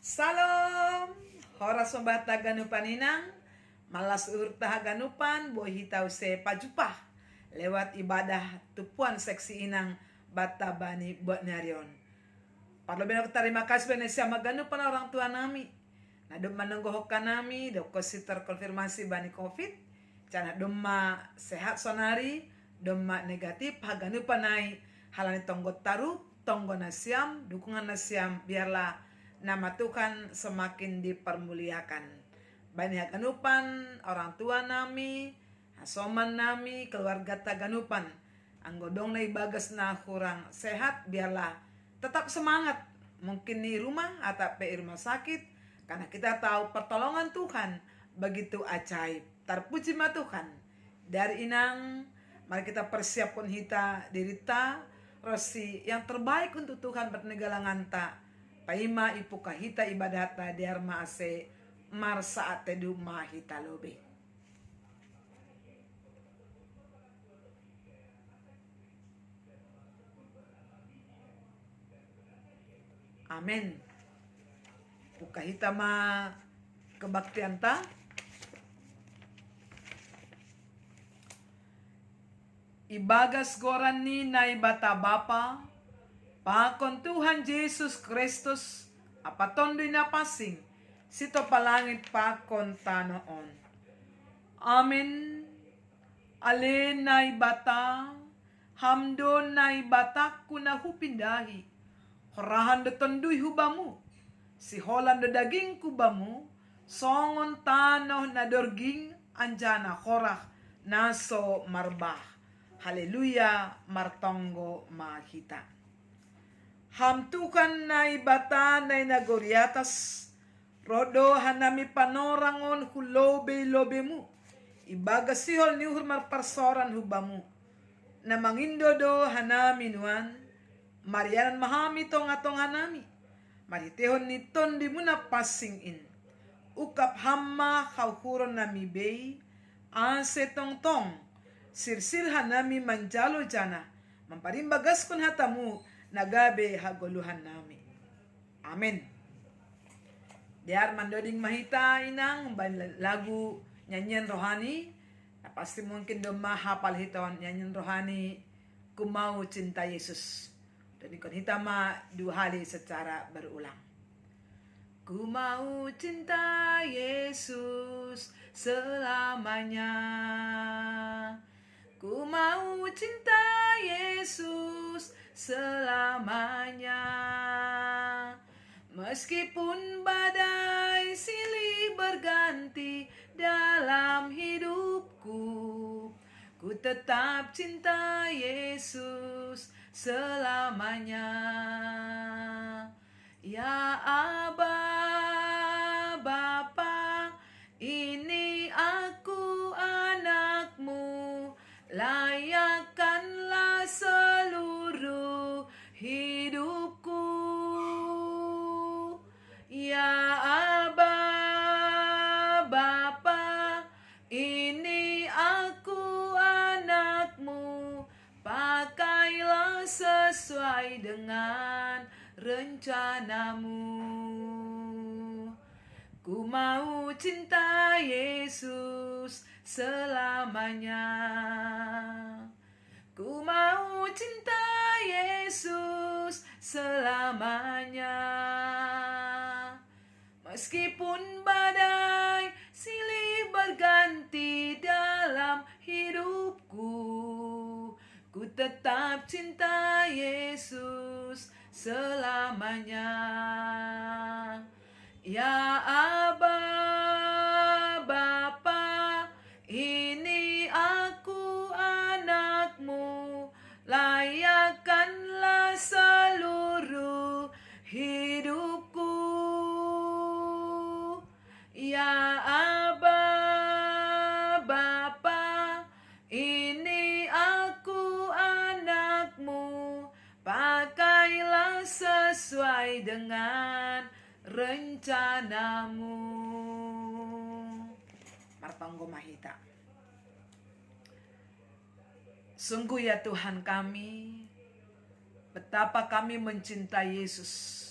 Salam, horas sobat taganupan inang, malas urta ganupan, boy hitaw se pajupah, lewat ibadah tupuan seksi inang bata bani buat narion. Parlo benok terima kasih benesia maganupan orang tua nami. Nadum manunggohokan nami, dokosi terkonfirmasi bani covid, cana doma sehat sonari, doma negatif, haganupan nai, halani tonggo tarup, tonggo nasiam, dukungan nasiam, biarlah nama Tuhan semakin dipermuliakan. Banyak ganupan orang tua nami, asoman nami, keluarga taganupan. Anggodong na ibagas na kurang sehat, biarlah tetap semangat. Mungkin di rumah atau di rumah sakit, karena kita tahu pertolongan Tuhan begitu ajaib. Terpuji ma Tuhan. Dari inang, mari kita persiapkan hita dirita, rosi yang terbaik untuk Tuhan bernegalangan tak. Paima ipu kahita ibadata diarma ase marsaat tedu mahita lobe. Amin. Pukahita ma kebaktian ta. Ibagas goran ni na ibata bapa. Pakon Tuhan Yesus Kristus, apa tondoy na pasing, sito palangit pakon tanoon. Amen. Alin na ibata, hamdon na ibata kuna hupindahi. Horahan do tondoy hubamu, si holan do daging kubamu, songon tanoh na dorging anjana horah naso marbah. Haleluya martonggo mahita. Hamtukan na ibata na inagoriatas, rodo hanami panorangon hulobe-lobe mu, ibaga sihol ni hurmar parsoran hubamu, na mangindodo hanami nuan, marianan mahami tong hanami, maritehon ni tondi muna passing in, ukap hamma kauhuron nami bei, ase tong-tong, sirsir hanami manjalo jana, mamparimbagas kun hatamu, nagabe hagoluhan nami. Amin. Diar mandoding mahita inang lagu nyanyian rohani. Na pasti mungkin doma hafal hiton nyanyian rohani Ku Mau Cinta Yesus. Dan ikon hita ma dua kali secara berulang. Ku mau cinta Yesus selamanya. Ku mau cinta Yesus selamanya. Meskipun badai silih berganti dalam hidupku, ku tetap cinta Yesus selamanya. Ya Aba, Bapa, ini aku anakmu, layakkanlah seluruh hidupku. Ya Aba, Bapa, ini aku anakmu, pakailah sesuai dengan rencanamu. Ku mau cinta Yesus selamanya. Ku mau cinta Yesus selamanya. Meskipun badai silih berganti dalam hidupku, ku tetap cinta Yesus selamanya. Ya Aba, Bapa, ini aku anakmu, layakkanlah seluruh hidupku. Ya Aba, Bapa, ini aku anakmu, pakailah sesuai dengan rencanamu. Martonggo mahita. Sungguh ya Tuhan kami, betapa kami mencintai Yesus.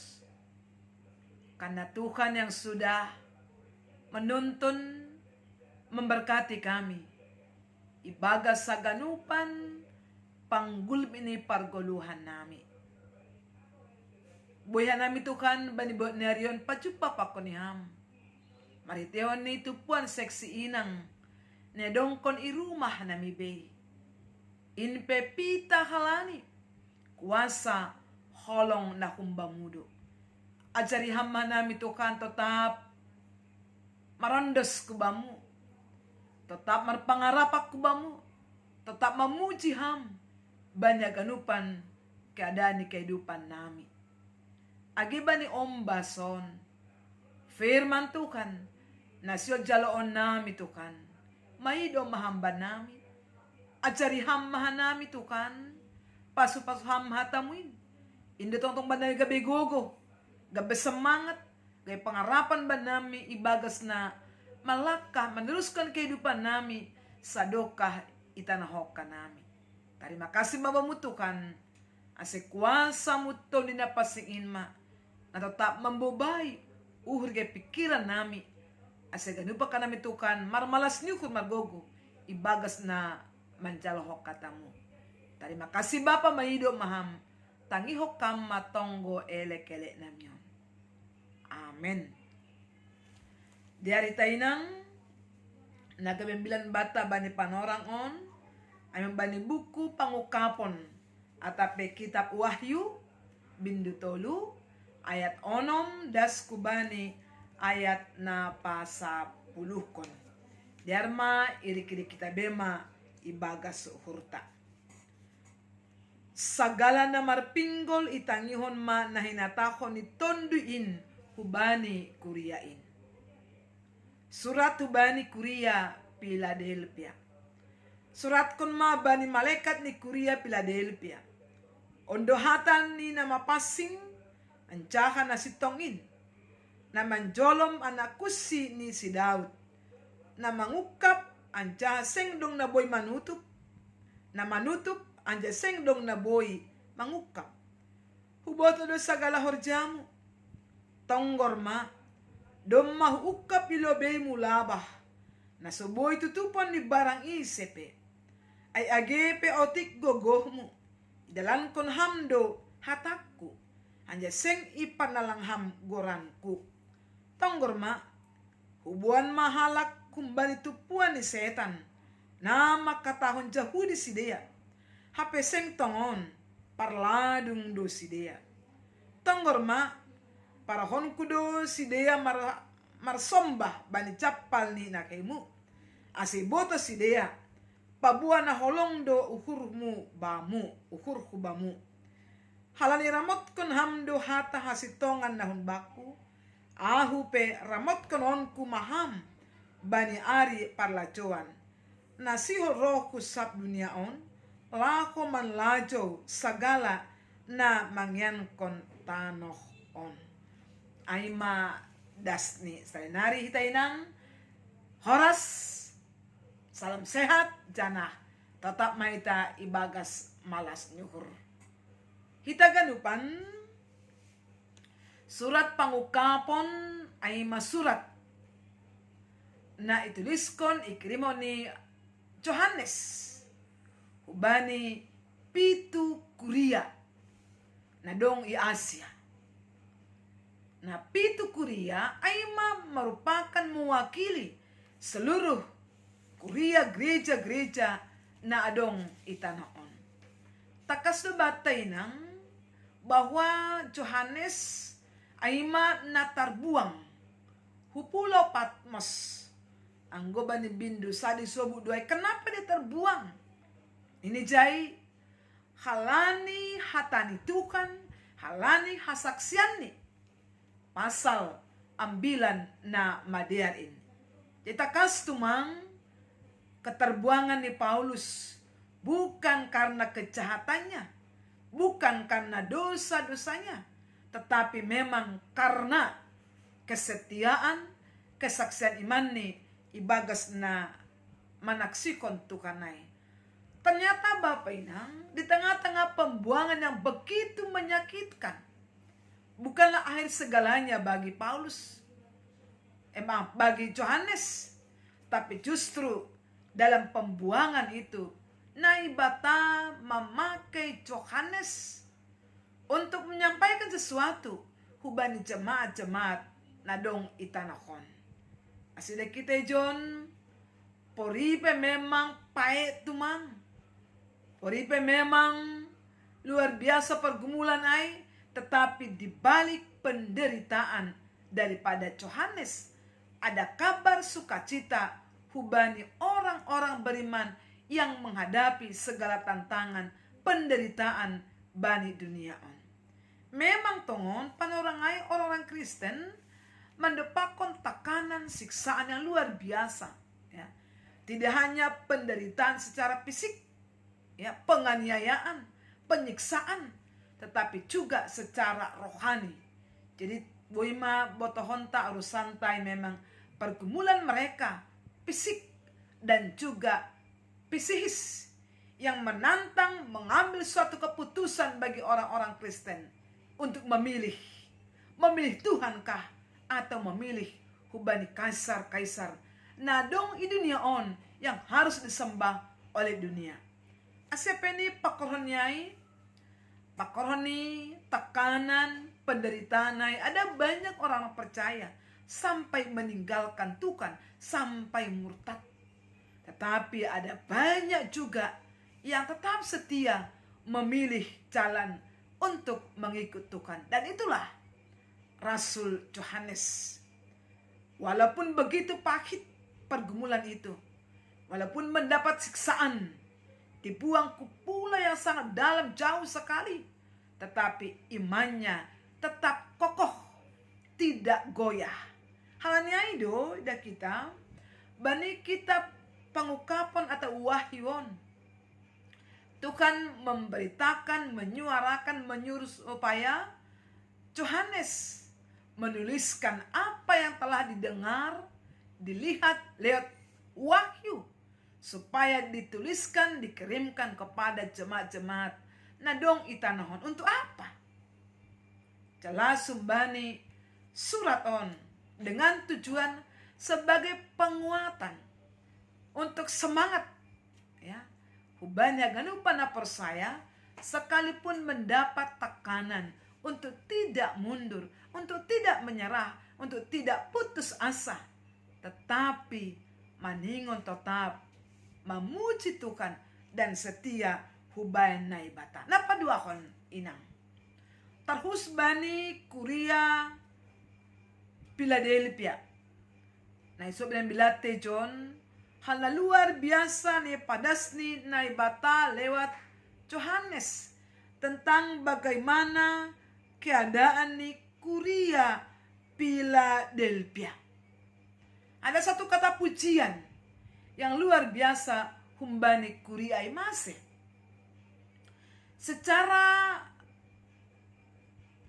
Karena Tuhan yang sudah menuntun, memberkati kami. Ibagas sa ganupan, panggulb ini pargoluhan nami. Buya nami Tuhan, banibot nerion, pacupa pa ko niham. Mariteon ni tupuan seksi inang, nedongkon irumah nami be. Inpepita halani, kuasa holong na kumbamudo. Ajari hamma nami Tuhan tetap marandos kubamu, tetap marpangarapak kubamu, tetap memuji ham, banyak ganupan keadaan di kehidupan nami. Agiba ni ombason, firman Tuhan, nasyo jaloon nami Tuhan, maido mahamba nami, ajari hamma nami Tuhan, pasu-pasu hamma tamuin, hindi tong banay gabi gogo, gabi semangat, gaya pengarapan ba nami ibagas na malakah meneruskan kehidupan nami sadokah itanahoka nami. Terima kasih mabamutukan ase kuasa muto dinapasingin ma na tetap membobai uhur gaya pikiran nami ase ganupa ka nami tukan marmalas nyukur margogo ibagas na manjalohok katamu. Terima kasih Bapa maido maham tangihok kam matonggo ele-kele namyon. Amen. Di hari tainang nagamembilan bata bani panorang on ay bani buku pangukapon atape kitab Wahyu bindu tolu ayat onom das kubani ayat na pasapuluhkon. Diarma iri-kiri kita bema ibagas hurta. Sagala na marpinggol itangihon ma na hinatahon ni tonduin hubani kuriain. Surat hubani kuria Philadelphia. Surat kun ma bani malaikat ni kuria Philadelphia. Ondohatan ni na mapasing ancahan na si tongin. Na manjolom anakusi ni si Daud. Na mangukap anja sengdong na boy manutup. Na manutup anja sengdong na boy mangukap. Huboto do sa galahor jamu. Tonggor ma, domah ukap ilobay mulabah, na suboy tutupan ni barang isepe, ay agepe otik gogoh mo, dalan kon hamdo hatakku, anja seng ipanalangham goranku. Tonggor ma, hubuan mahalak kumbali tupuan ni setan, na makatahon jahudi sidea, hape seng tongon, parladung do sidea. Tonggor ma, para honkudo si dea marsombah bani capal ni nakaimu. Asiboto si dea pabua na holong do uhurmu bamu, uhurku bamu. Halani ramot kon hamdo hata hasitongan nahun baku. Ahu pe ramot kon onku maham bani ari parlajoan. Nasiho rohku sab dunia on. Lako man lajo sagala na mangyan kon tanoh on. Aima dasni salinari hitainang horas salam sehat jana tetap maita ibagas malas nyuhur. Hita ganupan surat pangukapon aima surat na ituliskon ikrimon ni Johannes ubani pitu kuria na dong i Asia. Nah, pitu kuria aima merupakan mewakili seluruh kuria gereja-gereja na adong itanaon. Takas do batainang bahwa Johannes aima natarbuang hupulo Patmos. Anggo bani bindu sadi sobu duai. Kenapa dia terbuang? Ini jai halani hatani Tuhan, halani hasaksian ni. Pasal ambilan na madearin. Kita kastumang keterbuangan ni Paulus bukan karena kejahatannya, bukan karena dosa-dosanya, tetapi memang karena kesetiaan, kesaksian iman ni ibagas na manaksikon tukanay. Ternyata Bapak Inang, di tengah-tengah pembuangan yang begitu menyakitkan, bukanlah akhir segalanya bagi Paulus, bagi Yohanes, tapi justru dalam pembuangan itu Naibata memakai Yohanes untuk menyampaikan sesuatu hubani jemaat-jemaat nadong itanakon. Asida kita John, poripe memang pae tumang, poripe memang luar biasa pergumulan ai, tetapi di balik penderitaan daripada Yohanes ada kabar sukacita hubani orang-orang beriman yang menghadapi segala tantangan penderitaan bani dunia on. Memang tongon panorangai orang-orang Kristen mendapatkan tekanan siksaan yang luar biasa, ya. Tidak hanya penderitaan secara fisik, ya, penganiayaan, penyiksaan, tetapi juga secara rohani. Jadi boima botohon tak harus santai, memang pergumulan mereka fisik dan juga psikis yang menantang mengambil suatu keputusan bagi orang-orang Kristen untuk memilih Tuhankah atau memilih hubani kaisar nadong i dunia on yang harus disembah oleh dunia. Asepeni pakoroniai, pakoroni tekanan penderitaan, ada banyak orang percaya sampai meninggalkan Tuhan, sampai murtad. Tetapi ada banyak juga yang tetap setia memilih jalan untuk mengikut Tuhan. Dan itulah Rasul Yohanes. Walaupun begitu pahit pergumulan itu, walaupun mendapat siksaan, dibuang ke pulau yang sangat dalam jauh sekali, tetapi imannya tetap kokoh, tidak goyah. Halnya itu dah kita bani kitab pengukapan atau wahyuon, Tuhan memberitakan, menyuarakan, menyuruh supaya Yohanes menuliskan apa yang telah didengar, dilihat lewat wahyu, supaya dituliskan, dikirimkan kepada jemaat-jemaat nadong itanahon. Untuk apa? Jelas sumbani surat on dengan tujuan sebagai penguatan, untuk semangat, ya, hubanya ganupana persaya sekalipun mendapat tekanan untuk tidak mundur, untuk tidak menyerah, untuk tidak putus asa, tetapi maningon tetap memuji Tuhan dan setia hubayan naibata. Napa dua kon inang tarhus bani Kuria Philadelphia. Nah iso bilang bilate John hal luar biasa nih padas nih naibata lewat Yohanes tentang bagaimana keadaan nih Kuria Philadelphia. Ada satu kata pujian yang luar biasa humbani Kuria imase. Secara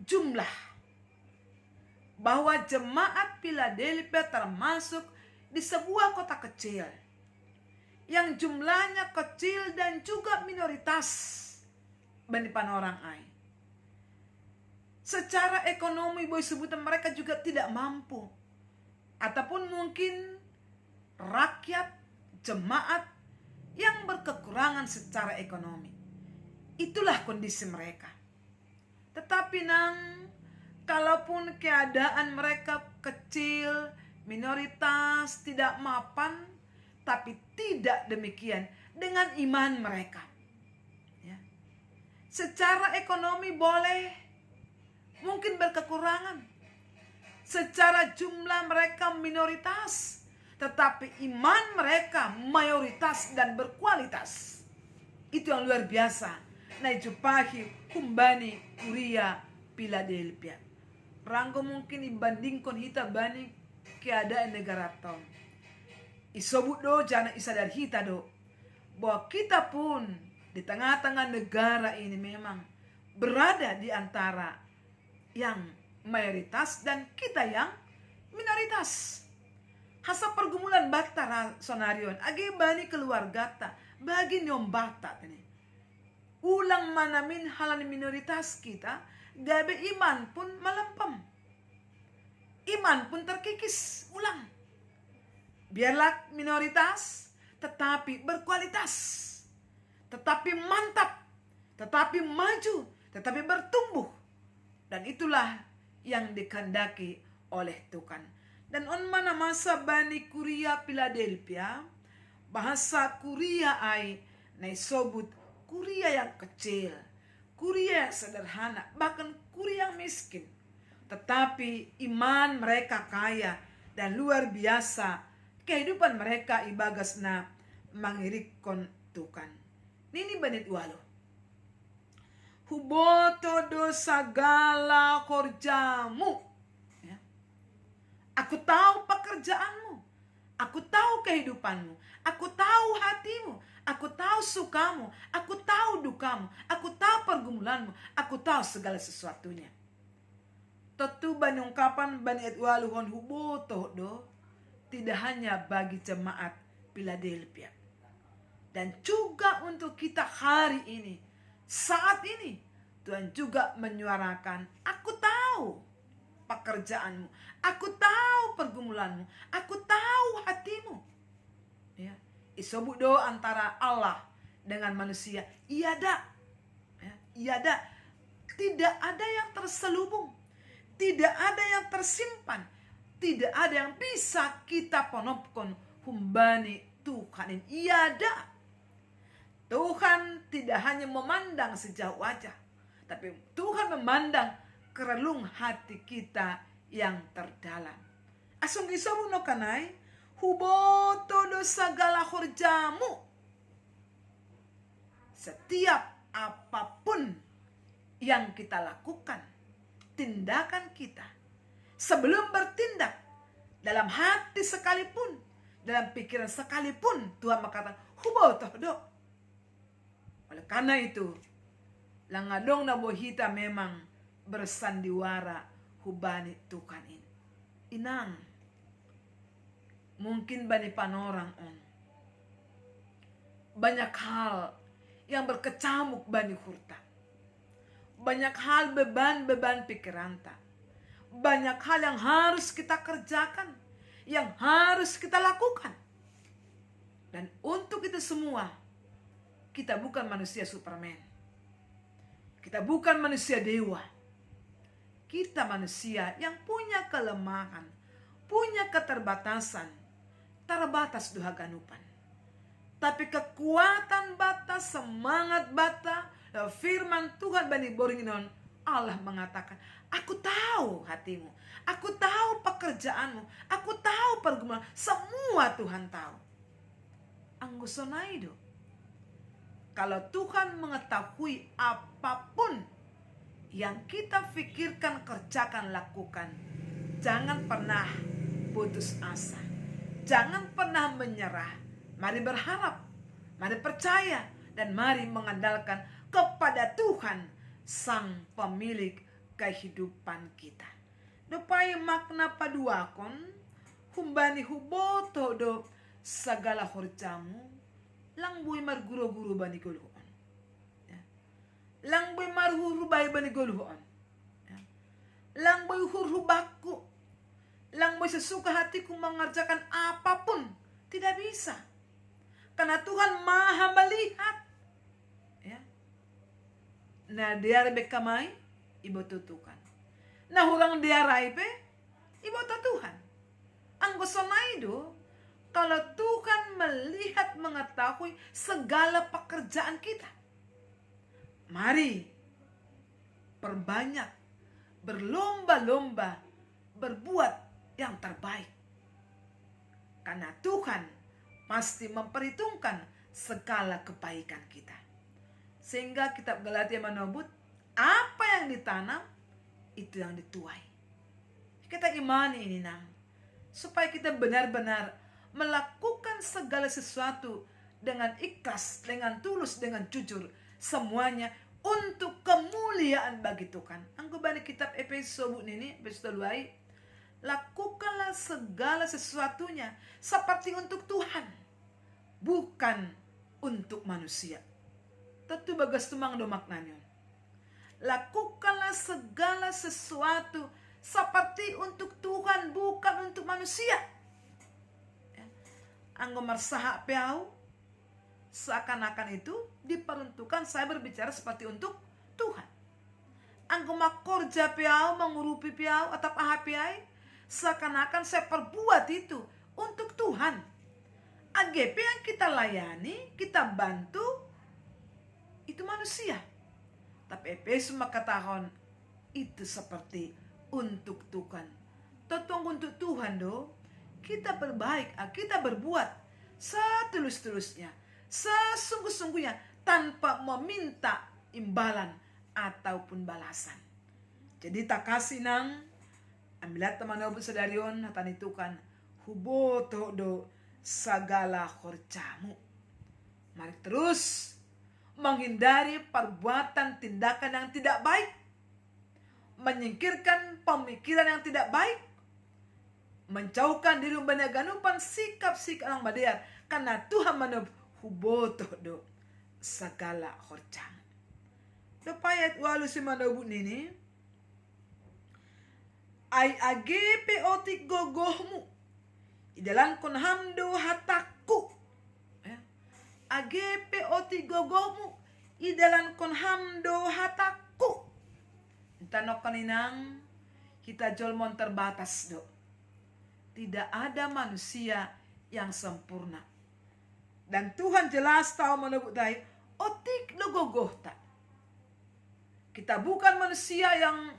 jumlah, bahwa jemaat Philadelphia termasuk di sebuah kota kecil yang jumlahnya kecil dan juga minoritas banipan orang ai. Secara ekonomi boy sebutan mereka juga tidak mampu, ataupun mungkin rakyat jemaat yang berkekurangan secara ekonomi. Itulah kondisi mereka. Tetapi kalaupun keadaan mereka kecil, minoritas, tidak mapan, tapi tidak demikian dengan iman mereka. Ya. Secara ekonomi boleh mungkin berkekurangan, secara jumlah mereka minoritas, tetapi iman mereka mayoritas dan berkualitas. Itu yang luar biasa. Naijupahi humbani Kuria Philadelphia. Ranggo mungkin dibandingkan hita bani keadaan negara tahun. Isobut do jangan isadar hita do, bahwa kita pun di tengah-tengah negara ini memang berada di antara yang mayoritas dan kita yang minoritas. Hasa pergumulan bata sonarion agi bani keluarga ta bagi nyom bata tani. Ulang manamin halan minoritas kita Dabe iman pun melempem. Iman pun terkikis ulang. Biarlah minoritas, tetapi berkualitas. Tetapi mantap. Tetapi maju. Tetapi bertumbuh. Dan itulah yang dikehendaki oleh Tuhan. Dan on mana masa Bani Kuria Philadelphia, bahasa Kuria ai naisobut Kuria yang kecil, Kuria yang sederhana, bahkan Kuria yang miskin. Tetapi iman mereka kaya dan luar biasa. Kehidupan mereka ibagasna mangirikon Tuhan. Nini banit walo. Huboto do sagala korjamu. Ya. Aku tahu pekerjaanmu. Aku tahu kehidupanmu. Aku tahu hatimu. Aku tahu sukamu. Aku tahu dukamu. Aku tahu pergumulanmu. Aku tahu segala sesuatunya. Tentu bani ungkapan bani etwaluhon huboto do tidak hanya bagi jemaat Philadelphia. Dan juga untuk kita hari ini, saat ini, Tuhan juga menyuarakan, aku tahu pekerjaanmu, aku tahu pergumulanmu, aku tahu hatimu. Ya, isobut do antara Allah dengan manusia, iada, ya, iada, tidak ada yang terselubung, tidak ada yang tersimpan, tidak ada yang bisa kita ponopkon humbani Tuhan. Iada. Tuhan tidak hanya memandang sejauh wajah, tapi Tuhan memandang kerelung hati kita yang terdalam. Asung isobu no kanai, huboto do sagala horjamu. Setiap apapun yang kita lakukan, tindakan kita, sebelum bertindak, dalam hati sekalipun, dalam pikiran sekalipun, Tuhan berkata, huboto do. Oleh karena itu, langadong na bohita memang bersandiwara hubani Tuhan ini. Inang, mungkin bani panorang on. Banyak hal yang berkecamuk bani hurta. Banyak hal beban-beban pikiran tak. Banyak hal yang harus kita kerjakan, yang harus kita lakukan. Dan untuk itu semua, kita bukan manusia Superman. Kita bukan manusia dewa. Kita manusia yang punya kelemahan, punya keterbatasan, terbatas doha ganupan. Tapi kekuatan bata, semangat bata, firman Tuhan bani boringinon, Allah mengatakan, aku tahu hatimu, aku tahu pekerjaanmu, aku tahu pergumulan, semua Tuhan tahu. Anggusonaido. Kalau Tuhan mengetahui apapun yang kita pikirkan, kerjakan, lakukan, jangan pernah putus asa. Jangan pernah menyerah. Mari berharap, mari percaya, dan mari mengandalkan kepada Tuhan, Sang Pemilik kehidupan kita. Dupai makna paduakon, humbani huboto do sagala horjamu, langbui mar guru-guru bani goluhon. Ya. Langbui mar hurubay bani goluhon. Ya. Langbui hurubaku. Langbui sesuka hatiku mengerjakan apapun. Tidak bisa. Karena Tuhan maha melihat. Ya. Nah dia bekamai, ibu tutukan. Nah orang dia raipe, ibu Tuhan. Anggosonaido, kalau Tuhan melihat, mengetahui segala pekerjaan kita, mari perbanyak, berlomba-lomba, berbuat yang terbaik. Karena Tuhan pasti memperhitungkan segala kebaikan kita. Sehingga kitab Galatia menyebut, apa yang ditanam, itu yang dituai. Kita imani ini nang, supaya kita benar-benar melakukan segala sesuatu dengan ikhlas, dengan tulus, dengan jujur. Semuanya untuk kemuliaan bagi Tuhan. Anggo balik kitab Efesus ini, Efesus 2, lakukanlah segala sesuatunya seperti untuk Tuhan, bukan untuk manusia. Tentu bagas tumang do maknanya. Lakukanlah segala sesuatu seperti untuk Tuhan, bukan untuk manusia. Anggo marsaha piau, seakan-akan itu diperuntukkan saya berbicara seperti untuk Tuhan. Anggo makorja piau, mengurupi piau, atau aha piai, seakan-akan saya perbuat itu untuk Tuhan. AGP yang kita layani, kita bantu, itu manusia. Tapi Efesus makatahon itu seperti untuk Tuhan. Totong untuk Tuhan do, kita berbaik, kita berbuat setulus-tulusnya, sesungguh-sungguhnya, tanpa meminta imbalan ataupun balasan. Jadi tak kasih nang ambilat teman obu sedarion hatan itu kan huboto do segala khorcamu. Mari terus menghindari perbuatan tindakan yang tidak baik, menyingkirkan pemikiran yang tidak baik, menjauhkan diri ganupan sikap-sikap orang badear, karena Tuhan manob huboto do segala khorcam. Dapayat walu si manobu nini ay agepe otik gogohmu idalan kon hamdo hataku. Agepe otik gogohmu idalan kon hamdo hataku. Tanok kaninang kita jolmon terbatas do. Tidak ada manusia yang sempurna. Dan Tuhan jelas tahu menebut dai otik lo gogoh tak. Kita bukan manusia yang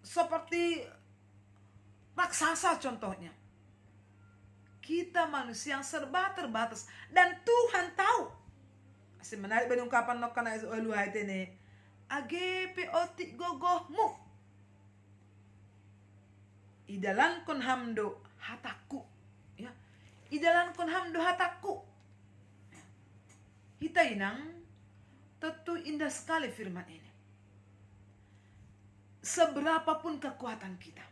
seperti raksasa contohnya. Kita manusia yang serba terbatas. Dan Tuhan tahu. Masih menarik benungkapan nokana elu haitene. Agepe otik gogohmu. Idalan kon hamdo hataku. Ya. Idalan kon hamdo hataku. Ya. Hita inang tentu indah sekali firman ini. Seberapapun kekuatan kita,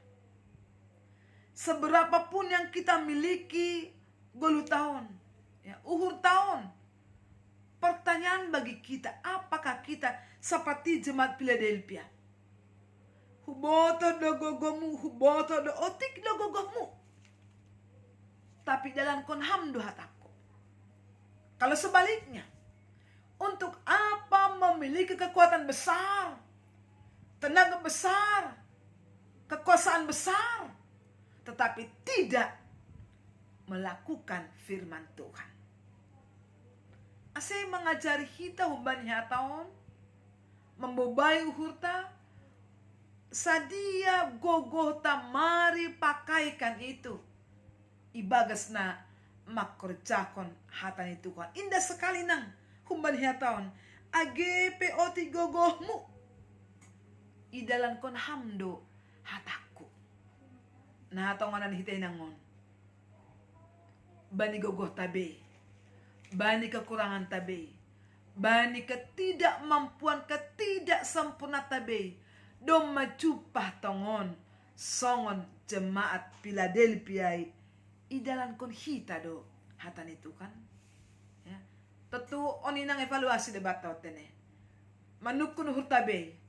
seberapapun yang kita miliki golu tahun, ya, uhur tahun, pertanyaan bagi kita, apakah kita seperti jemaat Philadelphia? Huboto do gogomu, huboto do otik do gogomu. Tapi dalam kon hamdu hataku. Kalau sebaliknya, untuk apa memiliki kekuatan besar, tenaga besar, kekuasaan besar, tetapi tidak melakukan firman Tuhan? Asai mengajari kita humban hataon, membobai uhurta, sadia gogota mari pakaikan itu. Ibagas na makorjakon hatan itu kan. Indah sekali nang humban hataon. Agepe oti gogohmu. Idalan kon hamdo hataku. Nah tonganan hitay nangon. Bani gogoh tabe. Bani kekurangan tabe. Bani ketidakmampuan, ketidaksempurna tabe. Dom macupah tongon. Songon jemaat Philadelphia. Idalan kon hita do. Hatan itu kan. Ya. Tentu oninang evaluasi debat tene. Manukun hurtabe.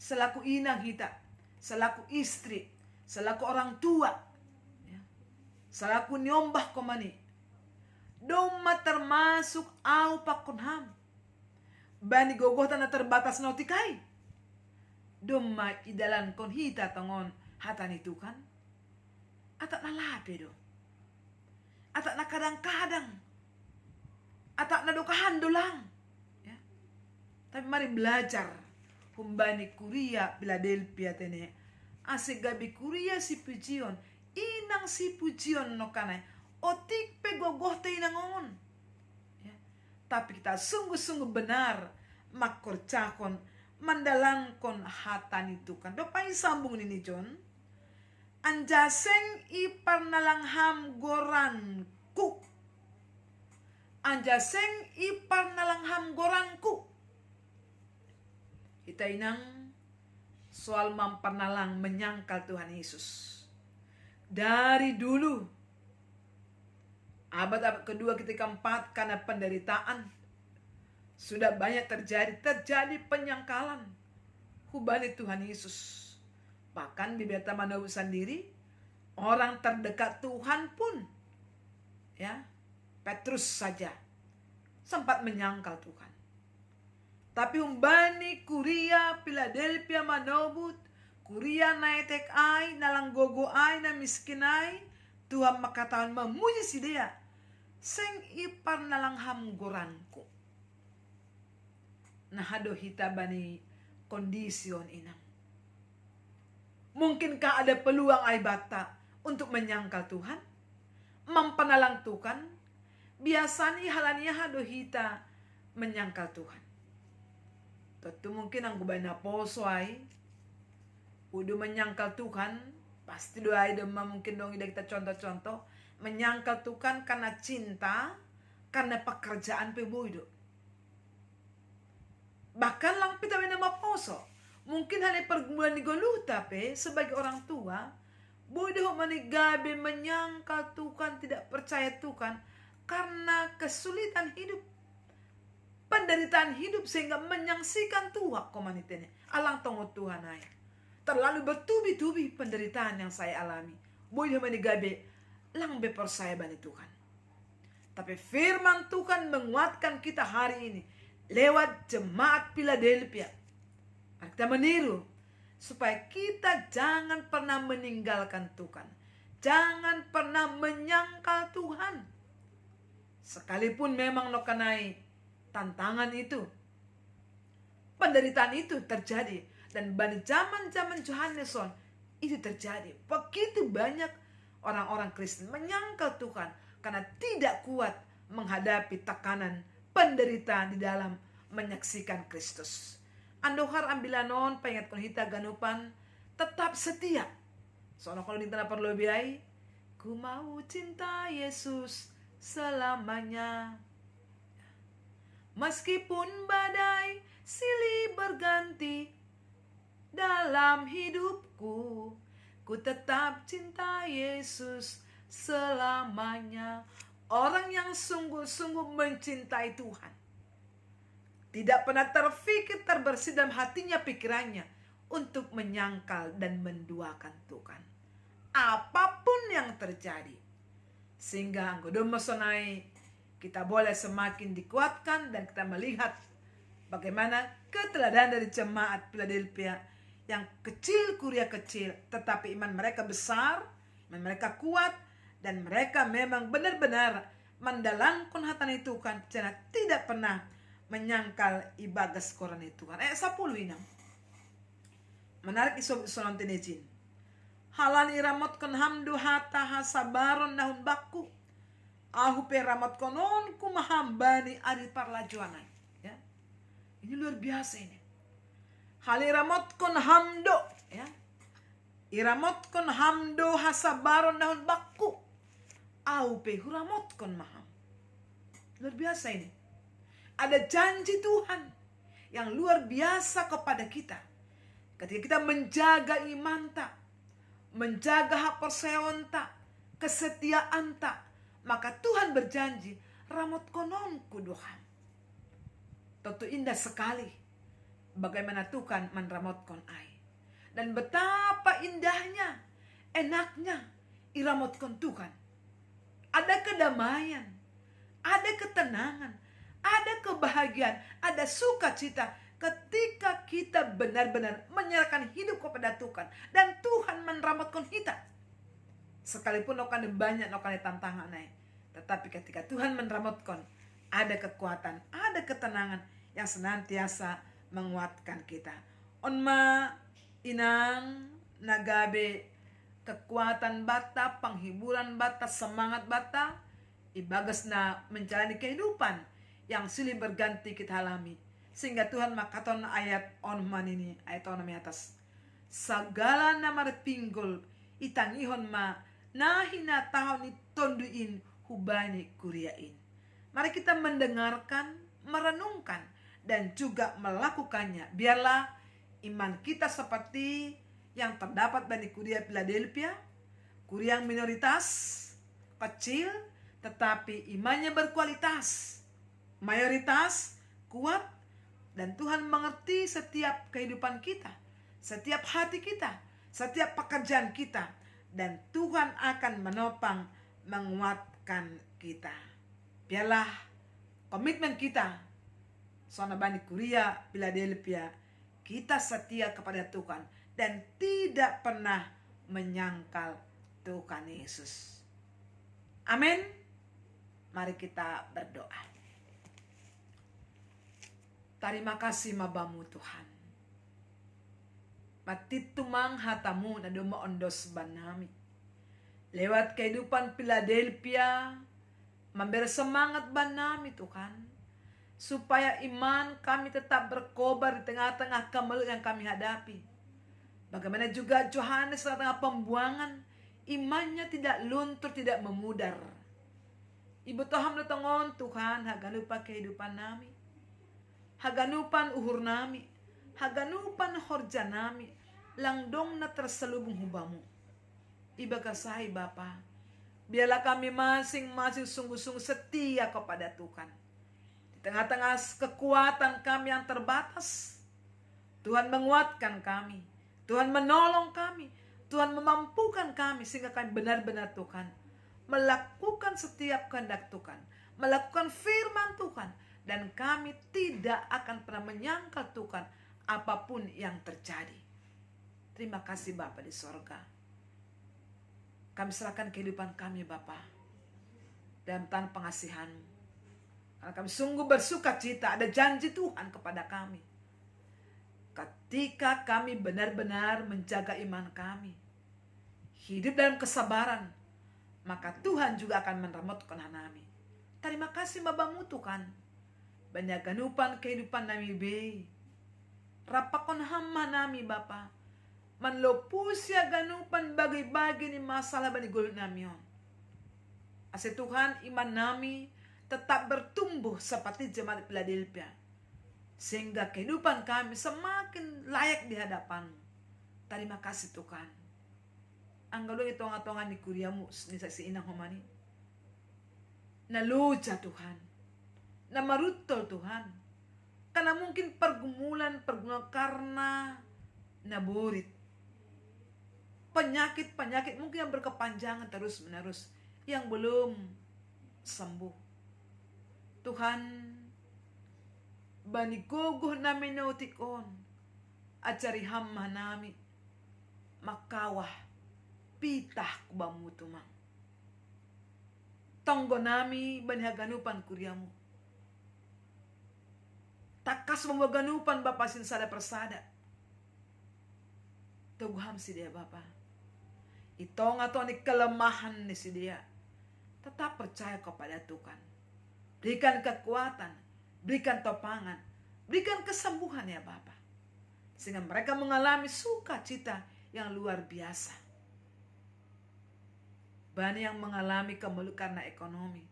Selaku inang kita, selaku istri, selaku orang tua, ya, selaku nyombah komani, doma termasuk au pakunham, bani gogoh tanah terbatas nautikai, doma idalan kon hita tongon hatan itu kan, atak nalape do, atak na kadang-kadang, atak na dokahan dolang, ya. Tapi mari belajar. Humbani kuria Philadelphia tene. Asik gabi kuria si pujion. Inang si pujion no kanay. Otik pegogoh te inangon. Ya. Tapi kita sungguh-sungguh benar. Makorcakon. Mandalangkon hatan itu kan. Dopai sambung ini John. Anjaseng iparnalangham goranku. Anjaseng iparnalangham goranku. Kita inang soal mamparnalang menyangkal Tuhan Yesus. Dari dulu, abad-abad kedua ketika 4 karena penderitaan, sudah banyak terjadi penyangkalan. hubani Tuhan Yesus. Bahkan bibeta manobu sendiri, orang terdekat Tuhan pun, ya, Petrus saja sempat menyangkal Tuhan. Tapi umbani kuria Philadelphia manobut, kuria naitek ai, nalang gogo ai, na miskin ai, Tuhan makatawan memuji si dia, seng ipar nalang hamgoranku. Nah hado hita bani kondision inang. Mungkinkah ada peluang ai bata untuk menyangkal Tuhan? Mempenalang Tuhan? Biasanya halania hado hita menyangkal Tuhan. Tentu mungkin ang gubana poso ai udah menyangkal Tuhan, pasti doa demam mungkin dong kita contoh-contoh menyangkal Tuhan karena cinta, karena pekerjaan peboido. Bahkan lang pita nama poso, mungkin hanya pergumulan di golu tapi sebagai orang tua, bodoh manigabe menyangkal Tuhan, tidak percaya Tuhan karena kesulitan hidup, penderitaan hidup sehingga menyaksikan Tuhan komanitene. Alang tongo Tuhan ay. Terlalu bertubi-tubi penderitaan yang saya alami. Boy manigabe lang bepercaya bani Tuhan. Tapi firman Tuhan menguatkan kita hari ini lewat jemaat Philadelphia. Kita meniru supaya kita jangan pernah meninggalkan Tuhan. Jangan pernah menyangkal Tuhan. Sekalipun memang nokanai tantangan itu, penderitaan itu terjadi, dan pada zaman Johanneson itu terjadi. Begitu banyak orang-orang Kristen menyangkal Tuhan karena tidak kuat menghadapi tekanan penderitaan di dalam menyaksikan Kristus. Andohar ambilanon pengat hita ganupan tetap setia. Soalnya kalau ditanya perlu biai, ku mau cinta Yesus selamanya. Meskipun badai silih berganti dalam hidupku, ku tetap cinta Yesus selamanya. Orang yang sungguh-sungguh mencintai Tuhan, tidak pernah terfikir terbersih dalam hatinya, pikirannya untuk menyangkal dan menduakan Tuhan. Apapun yang terjadi. Sehingga anggodo mesonai kita boleh semakin dikuatkan dan kita melihat bagaimana keteladanan dari jemaat Philadelphia yang kecil, kuria kecil, tetapi iman mereka besar, iman mereka kuat, dan mereka memang benar-benar mendalangkan hatani Tuhan, karena tidak pernah menyangkal ibagas koran Tuhan. 10 inang. Menarik isob-isolan tenejin. Halan iramot kon hamdu hata hasabaron nahun baku. Ahu peramot konon kumahambani ari parlajuanan. Ya. Ini luar biasa ini. Hal iramot kon hamdo. Ya. Iramot kon hamdo hasabaron nahun baku. Ahu pe huramot kon maham. Luar biasa ini. Ada janji Tuhan yang luar biasa kepada kita. Ketika kita menjaga iman tak, menjaga hak perseon tak, kesetiaan tak, maka Tuhan berjanji, ramot konon kuduhan. Tentu indah sekali bagaimana Tuhan menramotkan ai. Dan betapa indahnya, enaknya iramotkan Tuhan. Ada kedamaian, ada ketenangan, ada kebahagiaan, ada sukacita ketika kita benar-benar menyerahkan hidup kepada Tuhan. Dan Tuhan menramotkan kita. Sekalipun nokan banyak nokan tantangan, tetapi ketika Tuhan menramotkan, ada kekuatan, ada ketenangan yang senantiasa menguatkan kita. Onma inang nagabe kekuatan bata, penghiburan bata, semangat bata, ibagas na menjalani kehidupan yang silih berganti kita alami. Sehingga Tuhan makaton ayat onman ini, ayat onman atas. Segala nama pinggul itangihon ma nahina tahun itonduin hubani kuriain. Mari kita mendengarkan, merenungkan, dan juga melakukannya. Biarlah iman kita seperti yang terdapat di kuria Philadelphia, kuria yang minoritas, kecil, tetapi imannya berkualitas, mayoritas, kuat, dan Tuhan mengerti setiap kehidupan kita. setiap hati kita, setiap pekerjaan kita, dan Tuhan akan menopang, menguatkan kita. Biarlah komitmen kita, Sona Bani Kuria, Philadelphia, kita setia kepada Tuhan dan tidak pernah menyangkal Tuhan Yesus. Amin. Mari kita berdoa. Terima kasih mabamu Tuhan. Matitumang hatamu na dumaondos banami. Lewat kehidupan Philadelphia, memberi semangat banami Tuhan. Supaya iman kami tetap berkobar di tengah-tengah kemelut yang kami hadapi. Bagaimana juga Yohanes di tengah pembuangan, imannya tidak luntur, tidak memudar. Ibu Tuhan menetongon Tuhan, haganupan kehidupan nami. Haganupan uhur nami. Haganupan horja nami. Langdong na terselubung hubamu. Iba kasai Bapa. Biarlah kami masing-masing sungguh-sungguh setia kepada Tuhan. Di tengah-tengah kekuatan kami yang terbatas, Tuhan menguatkan kami. Tuhan menolong kami. Tuhan memampukan kami sehingga kami benar-benar Tuhan melakukan setiap kehendak Tuhan, melakukan firman Tuhan, dan kami tidak akan pernah menyangkal Tuhan apapun yang terjadi. Terima kasih Bapa di sorga. Kami serahkan kehidupan kami Bapa dalam tangan pengasihan-Mu. Karena kami sungguh bersuka cita, ada janji Tuhan kepada kami. Ketika kami benar-benar menjaga iman kami, hidup dalam kesabaran, maka Tuhan juga akan menermotkan kami. Terima kasih Bapamu Tuhan. Banyak ganupan kehidupan nami be. Rapakon hamma nami Bapa. Manlopusya ganupan bagi-bagi ni masalah bani gulut namion. Ase Tuhan iman nami tetap bertumbuh seperti jemaat Philadelphia. Sehingga kehidupan kami semakin layak di hadapan-Mu. Terima kasih Tuhan. Anggalong itonga-tonga ni kuriamu ni saksi inang humani. Naluja Tuhan. Na marutol Tuhan. Karena mungkin pergumulan karena naburit. Penyakit mungkin yang berkepanjangan terus-menerus. Yang belum sembuh. Tuhan, bani gogoh namin nautikon. Acari hamma nami. Makawah. Pitah kubamu tumang. Tonggo nami banihaganupan kuriamu. Takas memaganupan Bapa sinsada persada. Tuguham si dia Bapa. Itong ato ni kelemahan ni si dia. Tetap percaya kepada Tuhan. Berikan kekuatan. Berikan topangan. Berikan kesembuhan ya Bapa. Sehingga mereka mengalami sukacita yang luar biasa. Banyak yang mengalami kemelut karena ekonomi,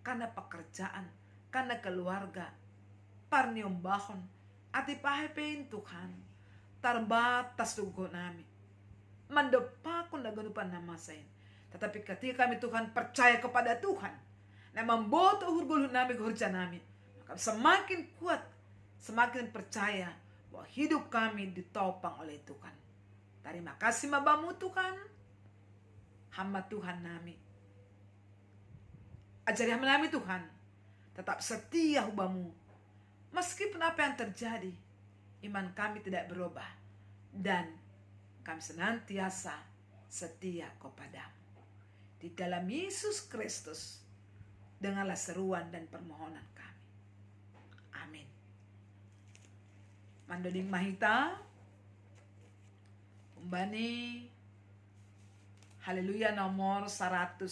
karena pekerjaan, karena keluarga. Parniom bahon, ati pahepein Tuhan, terbatas tugo nami. Mandopakon na ganupan na masain. Tetapi ketika kami Tuhan percaya kepada Tuhan, na memboto hurguluh nami gurja nami, maka semakin kuat, semakin percaya bahwa hidup kami ditopang oleh Tuhan. Terima kasih Bapamu Tuhan. Hamba Tuhan nami. Ajari hamba nami Tuhan. Tetap setia hubamu. Meskipun apa yang terjadi, iman kami tidak berubah. Dan kami senantiasa setia kepadamu. Di dalam Yesus Kristus, dengarlah seruan dan permohonan kami. Amin. Mandoning mahita, umbani, Haleluya nomor 116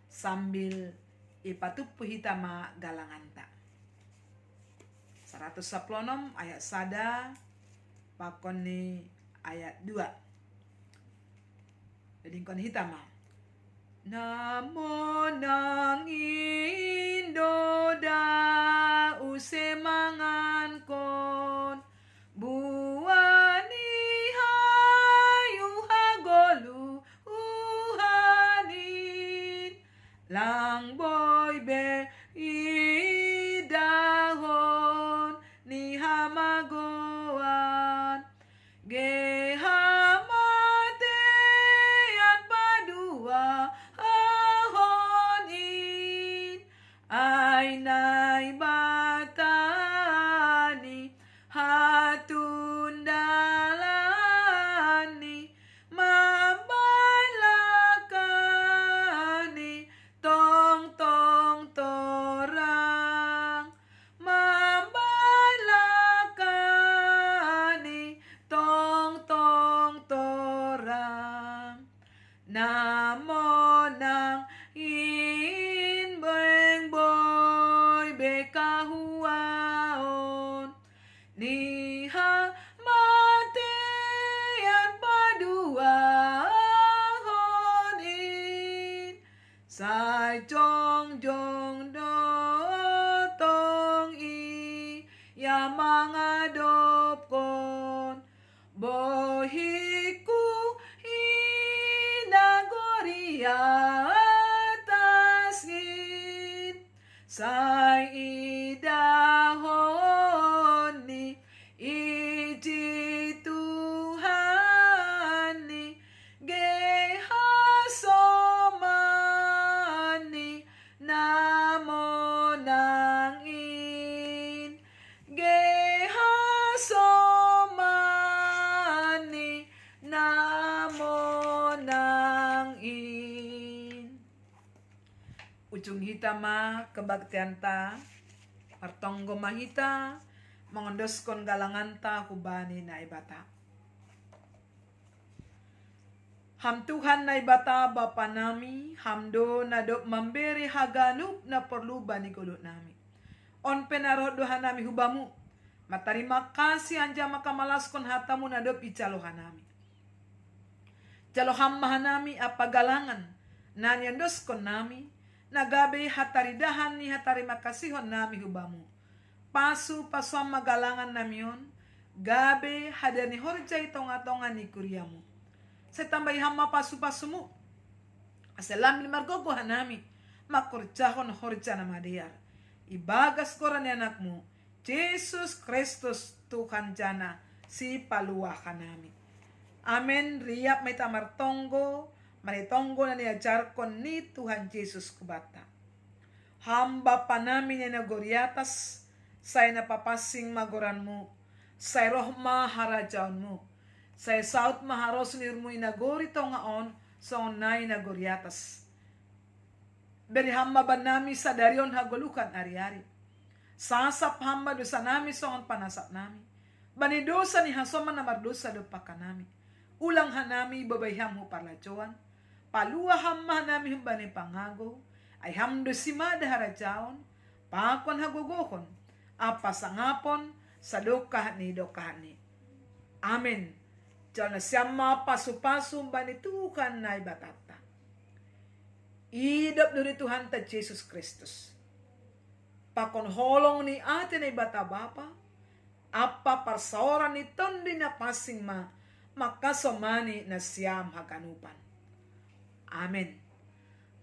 sambil ipatupu hitama galanganta. 116 ayat sada pakon ni ayat 2. Jadi kon hitama. Namo nang indoda usemangan kon buani lang boy be idahon ni hamagoan namo nang in beng boy bekahuaon ni ha mate at paduahon sai chong jong do tong i ya mangadop kon bohiku inagoria tasgin sai idahon ni iji Tuhan ni gehasomani namo nang in gehasomani namo nang in. Ujung hitama kebaktian ta partonggo mahita mengondoskon galangan ta hubani na ibata. Ham Tuhan na ibata Bapa nami, hamdo na dop memberi haganup na perlu bani kulut nami. On penaro doha nami hubamu, matarima kasih anja makamalaskon hatamu na dop icaloha nami. Jaloham mahanami apa galangan, na nyandoskon nami, nagabe hataridahan ni hatari makasihon nami hubamu. Pasu pasuam magalangan namion, gabe hadani horjai tonga-tonga ni kuriamu. Setambai hama pasu-pasumu. Aselam limargogo hanami, makurjahon horja nama diar. Ibagas koran anakmu, Yesus Kristus Tuhan jana, si paluah hanami. Amen. Riap metamar tonggo, maritonggo na niajarkon ni Tuhan Yesus kubata. Hamba panami na nagoriatas, say napapasing magoranmu, say roh maharajaonmu, say saut maharos nirmu inagori tongaon, so onay nagoriatas. Beri hamba banami sa darion hagolukan ari-ari. Sasap hamba dosa nami so on panasap nami. Bani dosa ni hasoman na mardosa do pakanami. Ulang hanami babayham ho parlajoan. Palua hamma nami humbani pangago. Ay hamdo simada harajaon. Pakon hagogohon. Apa sangapon sa dokah ni. Amen. Jana siyama pasu-pasu bani Tuhan na ibatata. Idap dari Tuhan ta Yesus Kristus. Pakon holong ni ate na ibata bapa. Apa parsaoran ni tondi na pasing makasomani na siyam hakanupan. Amen.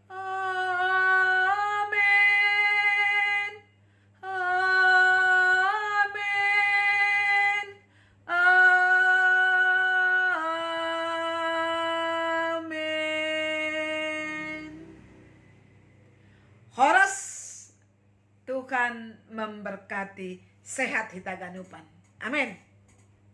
Amen. Amen. Amen. Horas Tuhan memberkati sehat hitaganupan. Amin.